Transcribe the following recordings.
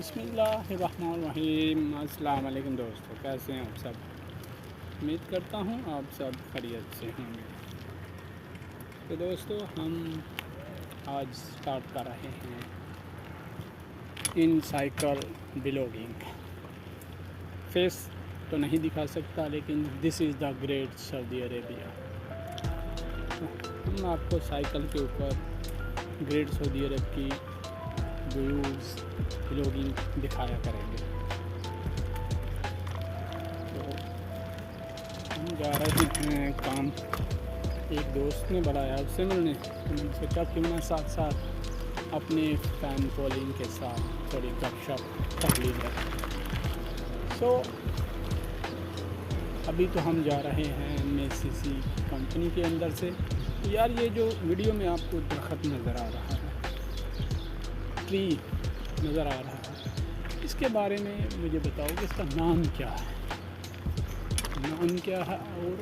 बिस्मिल्लाहिर्रहमानिर्रहीम। अस्सलाम वालेकुम दोस्तों, कैसे हैं आप सब। उम्मीद करता हूँ आप सब खैरियत से होंगे। तो दोस्तों, हम आज स्टार्ट कर रहे हैं इन साइकिल ब्लॉगिंग। फेस तो नहीं दिखा सकता, लेकिन this is the great Saudi Arabia. हम आपको साइकिल के ऊपर ग्रेट सऊदी अरब की व्यूज़ ब्लॉगिंग दिखाया करेंगे। तो हम जा रहे हैं काम, एक दोस्त ने बुलाया उससे मिलने, तो मैंने सोचा क्यों ना साथ साथ अपने फैन फॉलोइंग के साथ थोड़ी गपशप कर ली जाए। सो अभी तो हम जा रहे हैं MACC कंपनी के अंदर से। यार, ये जो वीडियो में आपको दरख्त नज़र आ रहा है, ट्री नज़र आ रहा है, इसके बारे में मुझे बताओ कि इसका नाम क्या है, नाम क्या है। और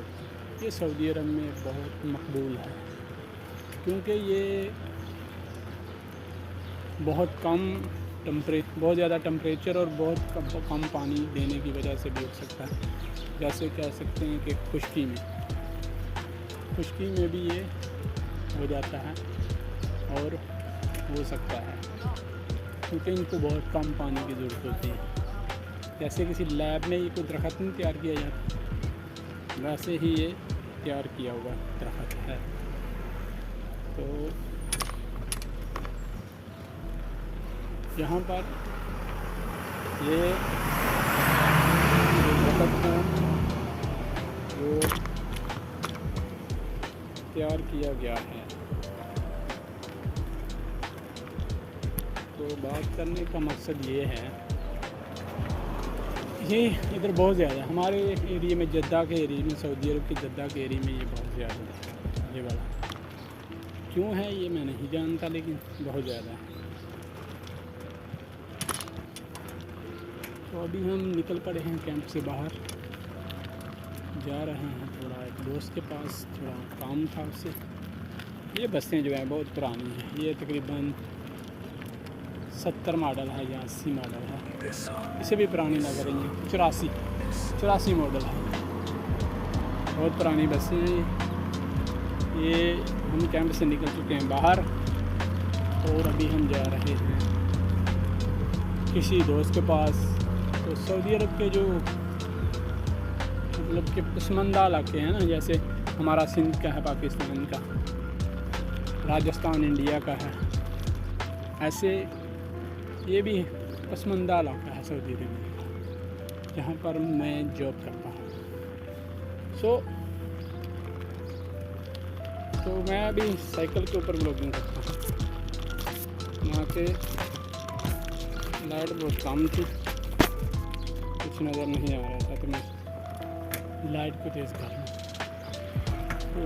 ये सऊदी अरब में बहुत मकबूल है, क्योंकि ये बहुत ज़्यादा टेम्परेचर और बहुत कम पानी देने की वजह से भी हो सकता है। जैसे कह सकते हैं कि खुश्की में भी ये हो जाता है और हो सकता है, क्योंकि इनको बहुत कम पानी की ज़रूरत होती है। जैसे किसी लैब में ये कोई दरख्त नहीं तैयार किया जाता, वैसे ही ये तैयार किया हुआ दरख्त है। तो यहाँ पर ये दरख्त है जो तैयार किया गया है। तो बात करने का मकसद ये है, ये इधर बहुत ज़्यादा हमारे एरिया में, जद्दा के एरिया में, सऊदी अरब के जद्दा के एरिया में ये बहुत ज़्यादा है। ये वाला क्यों है ये मैं नहीं जानता, लेकिन बहुत ज़्यादा है। तो अभी हम निकल पड़े हैं कैंप से बाहर, जा रहे हैं थोड़ा एक दोस्त के पास, थोड़ा काम था उससे। ये बसें जो हैं बहुत पुरानी हैं, ये तकरीबन 70 मॉडल है या 80 मॉडल है, इसे भी पुरानी लग रही हैं। 84 मॉडल है, बहुत पुरानी बसें हैं ये। हम कैंप से निकल चुके हैं बाहर और अभी हम जा रहे हैं किसी दोस्त के पास। तो सऊदी अरब के जो मतलब कि पसमानदा इलाके हैं ना, जैसे हमारा सिंध का है, पाकिस्तान का, राजस्थान इंडिया का है, ऐसे ये भी पसमानदा इलाका है सऊदी अरब, जहाँ पर मैं जॉब करता हूँ। तो मैं अभी साइकिल के ऊपर ब्लॉगिंग करता हूँ। वहाँ के लाइट बहुत कम थी, कुछ नज़र नहीं आ रहा था, तो मैं लाइट को तेज़ कर लूँ। तो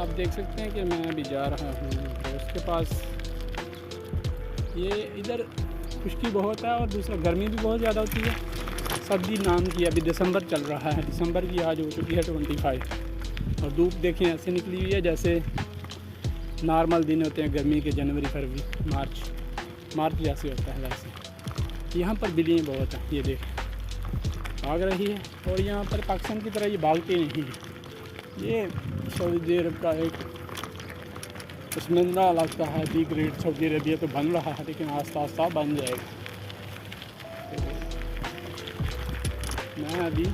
आप देख सकते हैं कि मैं अभी जा रहा हूँ दोस्त के पास। ये इधर खुश्की बहुत है और दूसरा गर्मी भी बहुत ज़्यादा होती है। सर्दी नाम की, अभी दिसंबर चल रहा है, दिसंबर की आज हो चुकी है 25, और धूप देखें ऐसे निकली हुई है जैसे नॉर्मल दिन होते हैं गर्मी के, जनवरी फरवरी मार्च जैसे होता है वैसे। यहाँ पर बिल्लियाँ बहुत हैं, ये देखें भाग रही है, और यहाँ पर पाकिस्तान की तरह ये भागती नहीं है। ये सऊदी अरब का एक पसमानदा इलाका है, दी ग्रेट सऊदी अरेबिया। तो बन रहा है, लेकिन आस्ता आस्ता बन जाएगा। तो मैं अभी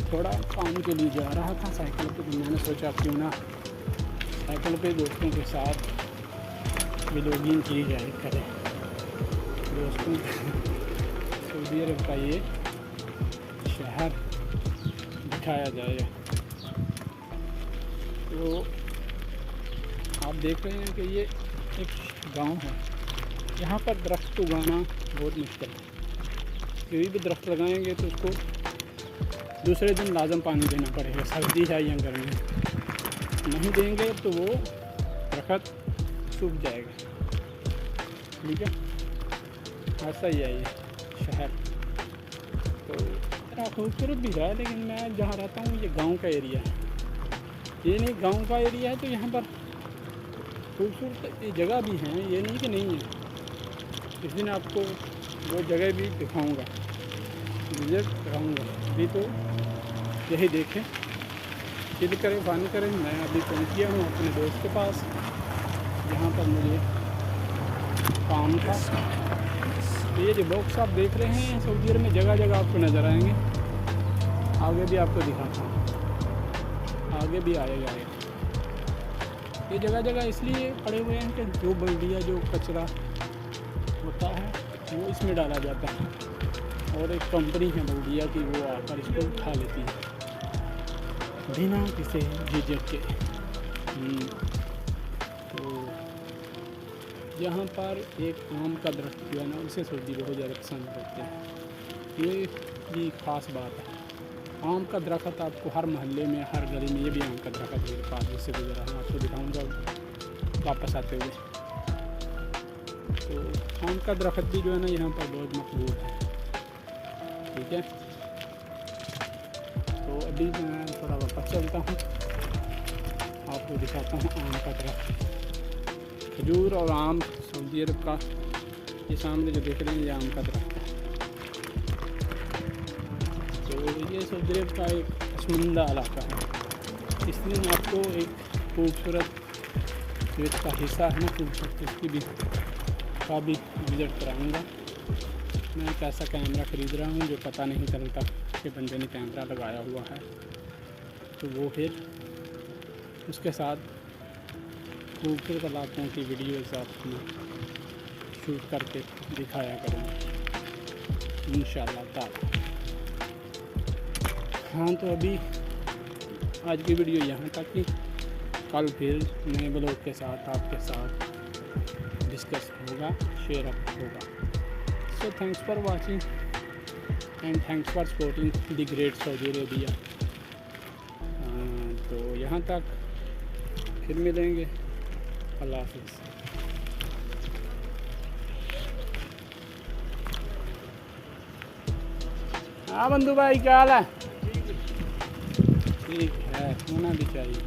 थोड़ा काम के लिए जा रहा था साइकिल पे, तो मैंने सोचा क्यों ना साइकिल पे दोस्तों के साथ व्लॉगिंग की जाए करें। दोस्तों, सऊदी अरब का ये शहर दिखाया जाएगा। तो आप देख रहे हैं कि ये एक गांव है, यहाँ पर दरख्त उगाना बहुत मुश्किल है। कोई भी दरख्त लगाएंगे तो उसको दूसरे दिन लाजम पानी देना पड़ेगा, सर्दी है या गर्मी, नहीं देंगे तो वो दरख्त सूख जाएगा। ठीक है, ऐसा ही है ये शहर। तो इतना खूबसूरत भी है, लेकिन मैं जहाँ रहता हूँ ये गांव का एरिया है, ये नहीं गांव का एरिया है, तो यहाँ पर खूबसूरत जगह भी हैं, ये नहीं कि नहीं है। इस दिन आपको वो जगह भी दिखाऊंगा, विजिट कराऊंगा। अभी तो यही देखें, चिल करें, फन करें। मैं अभी पहुंच गया हूँ अपने दोस्त के पास, जहाँ पर मुझे काम था। तो ये जो बॉक्स आप देख रहे हैं सऊदी अरब में जगह जगह आपको नज़र आएंगे। आगे भी आपको दिखाता हूँ, आगे भी आएगा। ये जगह जगह इसलिए पड़े हुए हैं कि जो बल्दिया, जो कचरा होता है वो इसमें डाला जाता है, और एक कंपनी है बल्दिया की, वो आकर इसको उठा लेती है बिना किसी झिझक के। तो यहाँ पर एक आम का दरख्त जो है ना, उसे सऊदी बहुत ज़्यादा पसंद करते हैं। ये भी ख़ास बात है। आम का दरख्त आपको हर मोहल्ले में, हर गली में, ये भी आम का दरख्त मेरे पास जिससे गुजरा है, आपको दिखाऊंगा वापस आते हुए। तो आम का दरख्त भी जो है ना यहाँ पर बहुत मकबूल है। ठीक है, तो अभी मैं थोड़ा वापस चलता हूँ, आपको दिखाता हूँ आम का दरख्त। खजूर और आम सऊदी अरब का, ये सामने जो देख रहे हैं ये आम का दरख्त है। तो ये सऊदी अरब का एक पसमानदा इलाका है। इस दिन आपको एक खूबसूरत जो इसका हिस्सा है ना, खूबसूरत, इसकी भी का भी विजिट कराऊँगा। मैं एक ऐसा कैमरा ख़रीद रहा हूँ जो पता नहीं चलता कि बंदे ने कैमरा लगाया हुआ है, तो वो फिर उसके साथ खूबसूरत इलाकों की वीडियोज़ आपको शूट करके दिखाया करूँगा इंशाअल्लाह ताला। हाँ, तो अभी आज की वीडियो यहाँ तक ही। कल फिर नए ब्लॉग के साथ आपके साथ डिस्कस होगा, शेयर अप होगा। So thanks for watching and thanks for supporting the great Saudi Arabia। तो यहाँ तक, फिर मिलेंगे। अल्लाह हाफिज़। हाँ बंधु भाई, क्या हाल है? ठीक है, होना भी चाहिए।